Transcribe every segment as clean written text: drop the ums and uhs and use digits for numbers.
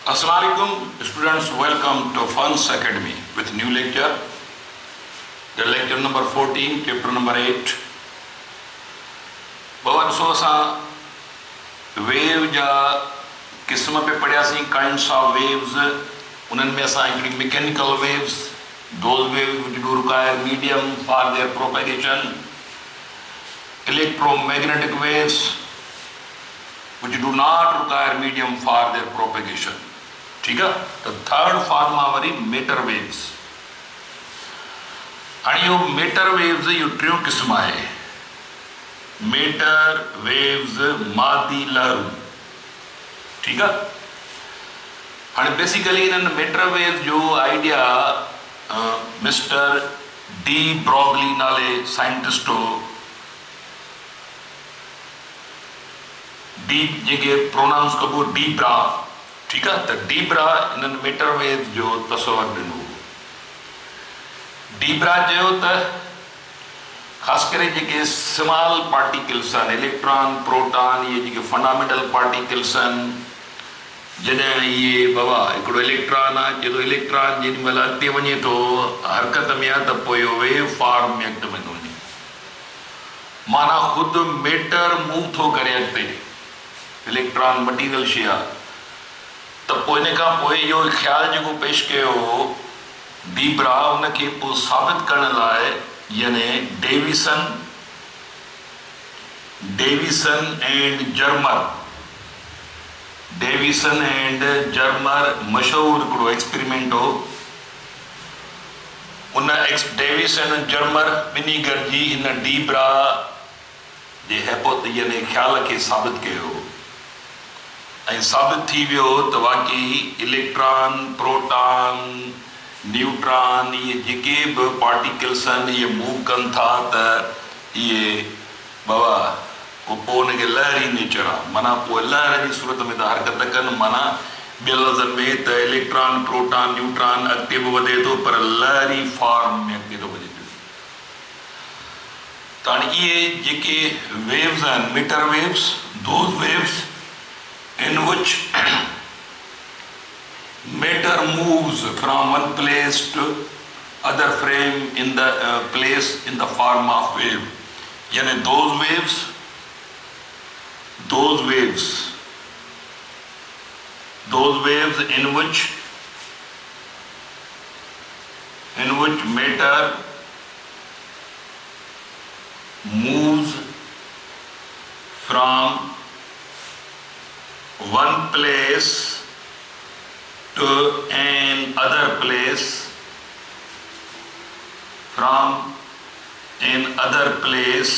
Assalamualaikum students, welcome to Funds Academy with new lecture. The lecture number 14, chapter number 8. बाबा ॾिसो असां wave जा क़िस्म पे पढ़ियासीं, kinds of waves. उन्हनि में असां हिकिड़ी mechanical waves, those waves which do require medium for their propagation, electromagnetic waves which do not require medium for their propagation. ठीक है. तो थर्ड फॉर्म आहे वरी मेटर वेव्स. हाणे इहो मेटर वेव्स इहो टियों क़िस्म आहे. मेटर वेव्स मादी लहरूं. ठीक आहे. हाणे बेसिकली इन्हनि मेटर वेव्स जो आइडिया मिस्टर डी ब्रॉगली नाले साइंटिस्ट हो. डी जेके प्रोनाउंस कबो डी ब्रा. ठीक है. तो डी ब्रा इन्हनि मेटर वेव जो तस्वर ॾिनो. डी ब्रा चयो त ख़ासि करे जेके स्मॉल पार्टिकल्स आहिनि, इलेक्ट्रॉन प्रोटॉन, इहे जेके फंडामेंटल पार्टिकल्स आहिनि, जॾहिं इहे बाबा हिकिड़ो इलेक्ट्रॉन आहे, चए थो इलेक्ट्रॉन जेॾी महिल अॻिते वञे थो हरकत में आहे त पोइ इहो वेव फॉर्म में अॻिते वेंदो वञे. माना ख़ुदि मेटर मूव थो करे अॻिते. इलेक्ट्रॉन मटीरियल शइ आहे. त पोइ इन खां पोइ इहो ख़्यालु जेको पेश कयो डी ब्रा, उनखे पोइ साबित करण लाइ यानी डेविसन एंड जर्मर मशहूर हिकिड़ो एक्सपेरिमेंट हो. उन डेविसन एंड जर्मर ॿिन्ही गॾिजी हिन डी ब्रा जे यानी ख़्याल खे साबित कयो. ऐं साबित थी वियो त वाकई इलेक्ट्रॉन प्रोटॉन न्यूट्रॉन इहे जेके बि पार्टिकल्स आहिनि इहे मूव कनि था त इहे बाबा पोइ उनखे लहरी नेचर आहे. माना पोइ लहर जी सूरत में त हरकत कनि. माना ॿियनि लफ़्ज़नि में त इलेक्ट्रॉन प्रोटॉन न्यूट्रॉन अॻिते बि वधे थो पर लहरी फॉर्म में अॻिते थो वधे पियो. त हाणे इहे जेके वेव्स आहिनि matter waves, those waves in which matter moves from one place to other frame in the place in the form of wave. Yani those waves in which matter moves from one place to another place, from another place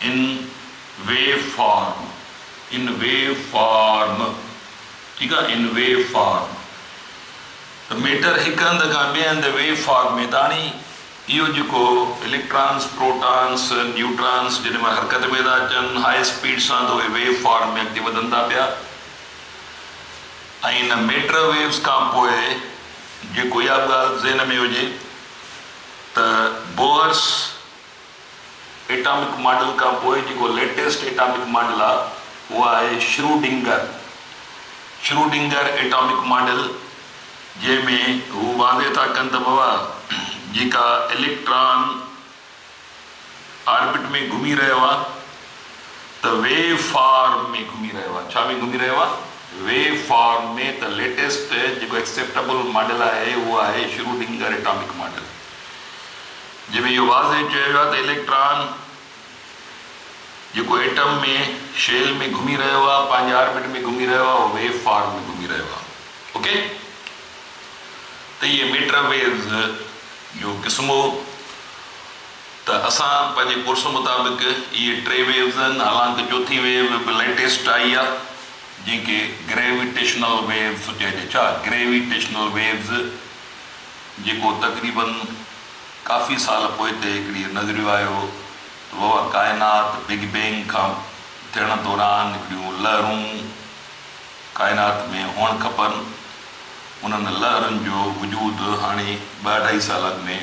in wave form. ठीक है. in wave form. तो metre हिकु हंधि खां ॿिए हंधि wave form में. ताणी इहो जेको इलेक्ट्रॉन्स प्रोटॉन्स न्यूट्रॉन्स जॾहिं महिल हरकत में था अचनि हाई स्पीड सां त उहे वेव फॉर्म में अॻिते वधनि था पिया. ऐं हिन मेटर वेव्स खां पोइ जेको इहा ॻाल्हि ज़हन में हुजे त बोर्स एटॉमिक मॉडल खां पोइ जेको लेटेस्ट एटॉमिक मॉडल आहे उहा आहे श्रूडिंगर एटॉमिक मॉडल, जंहिंमें हू वादे था कनि त बाबा जेका इलेक्ट्रॉन ऑर्बिट में घुमी रहियो आहे त वेव फॉर्म में घुमी रहियो आहे. छा में घुमी रहियो आहे? वेव फॉर्म में. त लेटेस्ट जेको एक्सेप्टेबल मॉडल आहे उहो आहे श्रूडिंगर एटॉमिक मॉडल, जंहिंमें इहो वाज़े चयो वियो आहे त इलेक्ट्रॉन जेको एटम में शेल में घुमी रहियो आहे, पंहिंजे ऑर्बिट में घुमी रहियो आहे, उहो वेव फॉर्म में घुमी रहियो आहे. ओके. त इहे मीटर वेव्स जो क़िस्मो. त असां पंहिंजे कोर्स मुताबिक़ इहे टे वेव्स आहिनि. हालांकि चौथी वेव बि लेटेस्ट आई आहे जंहिंखे ग्रेविटेशनल वेव्स चइजे. छा ग्रेविटेशनल वेव्स, जेको तक़रीबन काफ़ी साल पोइ ते हिकिड़ी नज़रियो आयो त बाबा काइनात बिग बैंग खां थियण दौरान हिकिड़ियूं लहरूं काइनात में हुअणु खपनि. उन्हनि लहरुनि जो वजूद हाणे 2-2.5 सालनि में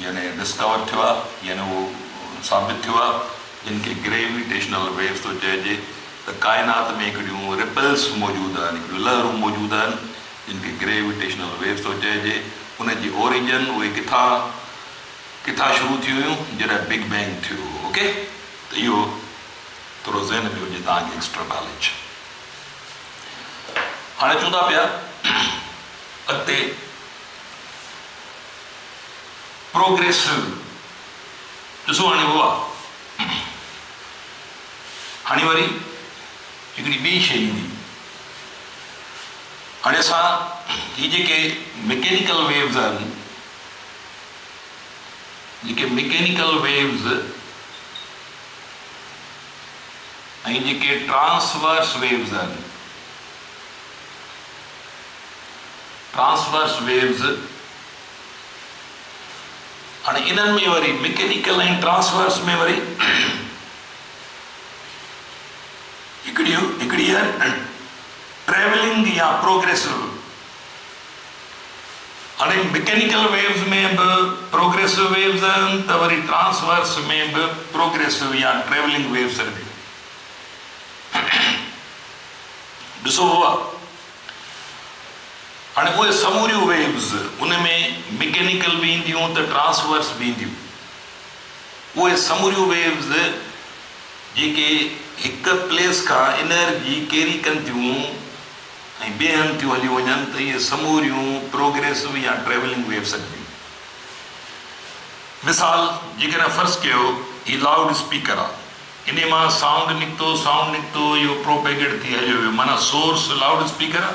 यानी डिस्कवर थियो आहे, यानी उहो साबित थियो आहे, जिनके ग्रेविटेशनल वेव्स तो चइजे. त कायनात में हिकिड़ियूं रिपल्स मौजूदु आहिनि, हिकिड़ियूं लहरूं मौजूदु आहिनि जिनखे ग्रेविटेशनल वेव्स थो चइजे। उनजी ओरिजिन उहे किथां शुरू थी हुयूं, जॾहिं बिग बैंग थियो। ओके, त इहो थोरो ज़हन में हुजे तव्हांखे, एक्स्ट्रा नॉलेज। हाणे चऊं था पिया अॻिते प्रोग्रेसिव। ॾिसो हाणे उहो आहे, हाणे वरी हिकिड़ी ॿी शइ ईंदी। हाणे असां ही जेके मैकेनिकल वेव्स आहिनि, जेके मैकेनिकल वेव्स ऐं जेके ट्रांसवर्स वेव्स आहिनि, ट्रांसवर्स वेव्स, हाणे इन्हनि में वरी मैकेनिकल ऐं ट्रांसवर्स में वरी हिकिड़ी आहे ट्रेवलिंग या प्रोग्रेसिव। हाणे मैकेनिकल वेव्स में बि प्रोग्रेसिव वेव्स आहिनि, त वरी ट्रांसवर्स में बि प्रोग्रेसिव या ट्रेवलिंग वेव्स आहिनि। ॾिसो हुआ हाणे उहे समूरियूं वेव्स, उन में मैकेनिकल बि ईंदियूं त ट्रांसवर्स बि ईंदियूं। उहे समूरियूं वेव्स जेके हिकु प्लेस खां एनर्जी कैरी कनि थियूं ऐं ॿिए हंधि थियूं हली वञनि, त इहे समूरियूं प्रोग्रेसिव या ट्रेवलिंग वेव्स आहिनि। मिसाल जेकॾहिं फर्ज़ कयो हीउ लाउड स्पीकर आहे, इन मां साउंड निकितो, इहो प्रोपेगेट थी हलियो वियो, माना सोर्स लाउड स्पीकर आहे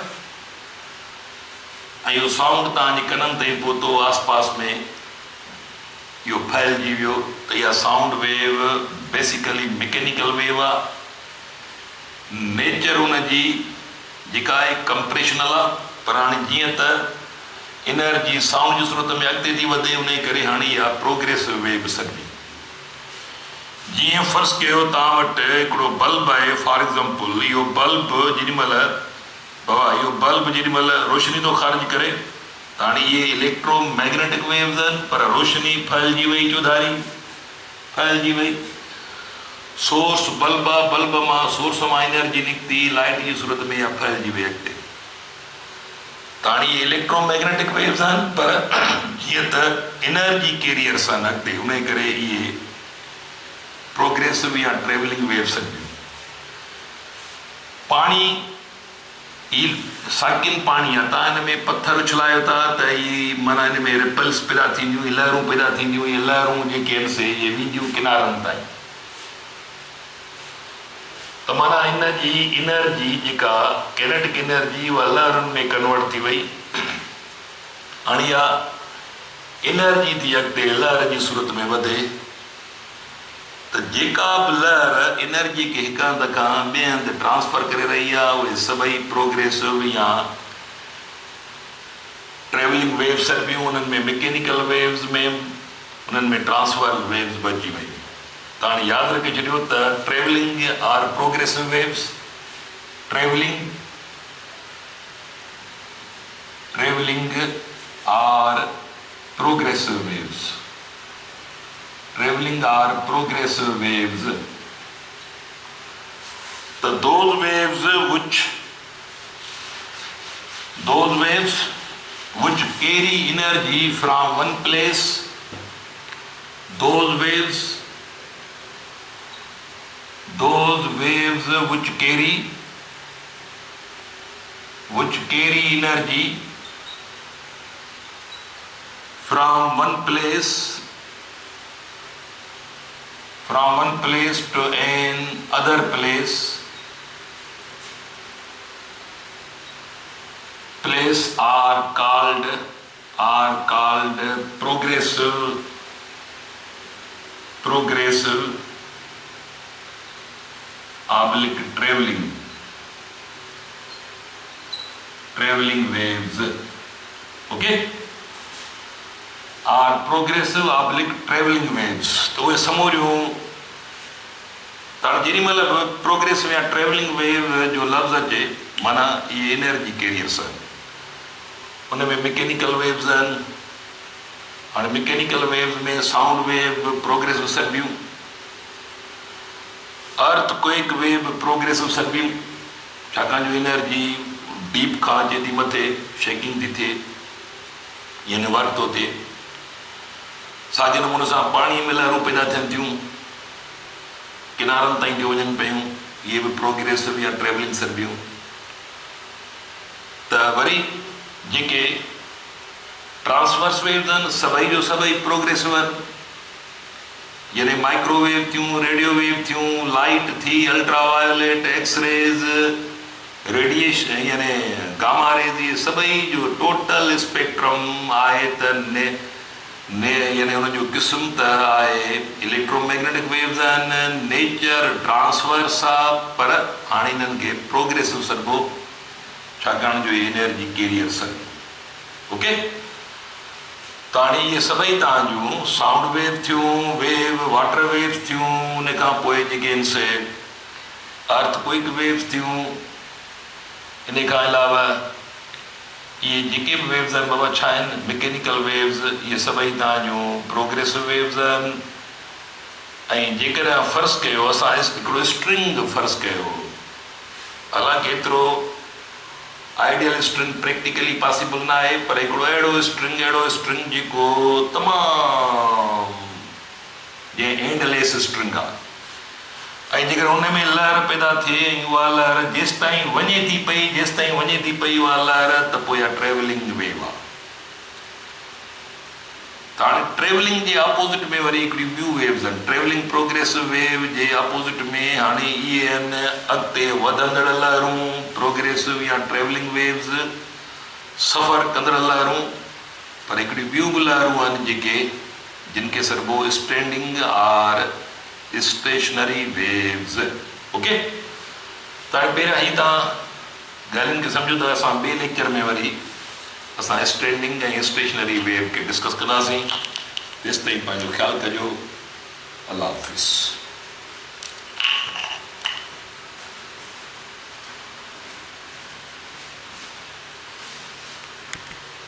ऐं इहो साउंड तव्हांजे कननि ताईं पहुतो, आस पास में इहो फैलिजी वियो, त इहा sound wave basically mechanical wave आहे। नेचर हुनजी जेका आहे कंप्रेशनल आहे, पर हाणे जीअं त एनर्जी साउंड जी सूरत में अॻिते थी वधे, उन करे हाणे इहा प्रोग्रेसिव वेव सघिबी। जीअं फर्ज़ कयो तव्हां वटि हिकिड़ो बल्ब आहे, फॉर एग्ज़ाम्पल इहो बल्ब जेॾीमहिल रोशनी थो ख़ारिज करे, त हाणे इहे इलेक्ट्रोमैग्नेटिक वेव्स आहिनि, पर रोशनी फैलिजी वई, चौधारी फैलिजी वई। सोर्स बल्ब आहे, बल्ब मां सोर्स मां एनर्जी निकिती, लाइट जी सूरत में इहा फैलिजी वई अॻिते। त हाणे इहे इलेक्ट्रोमैग्नेटिक वेव्स आहिनि, पर जीअं त एनर्जी कैरियर्स आहिनि अॻिते, उन करे इहे प्रोग्रेसिव या ट्रेवलिंग वेव्स आहिनि। पाणी, ही साकिन पाणी आहे, तव्हां हिन में पत्थर उछलायो था त इहे माना हिन में रिपल्स पैदा थींदियूं, लहरूं पैदा थींदियूं, इहे लहरूं जेके आहिनि से इहे वेंदियूं किनारनि ताईं। त माना हिन जी एनर्जी जेका कैनेटिक एनर्जी उहा लहरुनि में कन्वर्ट थी वई। हाणे इहा एनर्जी थी अॻिते लहर जी सूरत में वधे, त जेका बि लहर एनर्जी खे हिकु हंधि खां ॿिए हंधि ट्रांसफर करे रही आहे, उहे सभई प्रोग्रेसिव या ट्रेवलिंग वेव्स आहिनि। उन्हनि में मैकेनिकल वेव्स में, उन्हनि में ट्रांसफर वेव्स बि अची वई। त हाणे यादि रखे छॾियो त travelling or progressive waves, travelling or progressive waves, traveling are progressive waves. Those waves which carry energy from one place, those waves which carry energy from one place to another place are called progressive oblique traveling waves. Okay, are progressive oblique traveling waves. तो ये समूरियों तार जेॾी महिल progressive या travelling wave जो लफ़्ज़ अचे, माना ये एनर्जी कैरियर्स आहिनि। उन में मैकेनिकल वेव्स आहिनि। हाणे मैकेनिकल वेव्स में साउंड वेव प्रोग्रेसिव सघिबियूं। अर्थक्वेक वेव प्रोग्रेसिव सर्विंग, छाकाणि जो एनर्जी डीप खां अचे थी मथे, शेकिंग थी थिए, यानी वर्क थो थिए। साॻे नमूने सां पाणीअ में लहरूं पैदा थियनि थियूं, किनारनि ताईं थी वञनि पियूं, इहे बि प्रोग्रेसिव या ट्रेवलिंग सर्वियूं। त वरी जेके ट्रांसवर्स वेव्स आहिनि, सभई जो सभई प्रोग्रेसिव आहिनि, यानी माइक्रोवेव थियूं, रेडियो वेव थियूं, लाइट थी, अल्ट्रावायोलेट, एक्सरेज, रेडिएशन यानी गामा रेज, इहे सभई जो टोटल स्पेक्ट्रम आहे त यानी हुनजो क़िस्म त आहे इलेक्ट्रोमैग्नेटिक वेव्स आहिनि, नेचर ट्रांसवर्स आहे, पर हाणे हिननि खे प्रोग्रेसिव सर्वो, छाकाणि जो एनर्जी कैरियर सर्वो। ओके, त हाणे इहे सभई तव्हां साउंड वेव थियूं, वेव वाटर वेव्स थियूं, उन खां पोइ जेके आहिनि से अर्थक्वेक वेव्स थियूं, इन खां अलावा इहे जेके बि वेव्स आहिनि बाबा छा आहिनि, मैकेनिकल वेव्स, इहे सभई तव्हांजो प्रोग्रेसिव वेव्स आहिनि। ऐं जेकॾहिं फ़र्ज़ु कयो असां हिकिड़ो स्ट्रिंग फ़र्ज़ु कयो, हालांकि एतिरो आइडियल स्ट्रिंग प्रैक्टिकली पॉसिबल न आहे, पर हिकिड़ो अहिड़ो स्ट्रिंग जेको तमामु जीअं एंडलेस स्ट्रिंग आहे, ऐं जेकर उन में लहर पैदा थिए, ऐं उहा लहर जेसिताईं वञे थी पई उहा लहर, त पोइ इहा ट्रेवलिंग वेव आहे। त हाणे ट्रेवलिंग जे अपोज़िट में वरी हिकिड़ियूं ॿियूं वेव्स आहिनि, ट्रेवलिंग प्रोग्रेसिव वेव जे अपोज़िट में हाणे इहे आहिनि अॻिते वधंदड़ लहरूं, प्रोग्रेसिव या ट्रेवलिंग वेव्स, सफ़र कंदड़ लहरूं। पर हिकिड़ियूं ॿियूं बि लहरूं आहिनि जेके जिन खे सरबो standing or stationary waves. Okay, त पहिरियां ही तव्हां ॻाल्हियुनि खे सम्झो त असां ॿिए लेक्चर में वरी असां स्टैंडिंग ऐं स्टेशनरी वेव खे डिस्कस कंदासीं। तेसिताईं पंहिंजो ख़्यालु कजो। अल्लाह हाफ़िज़।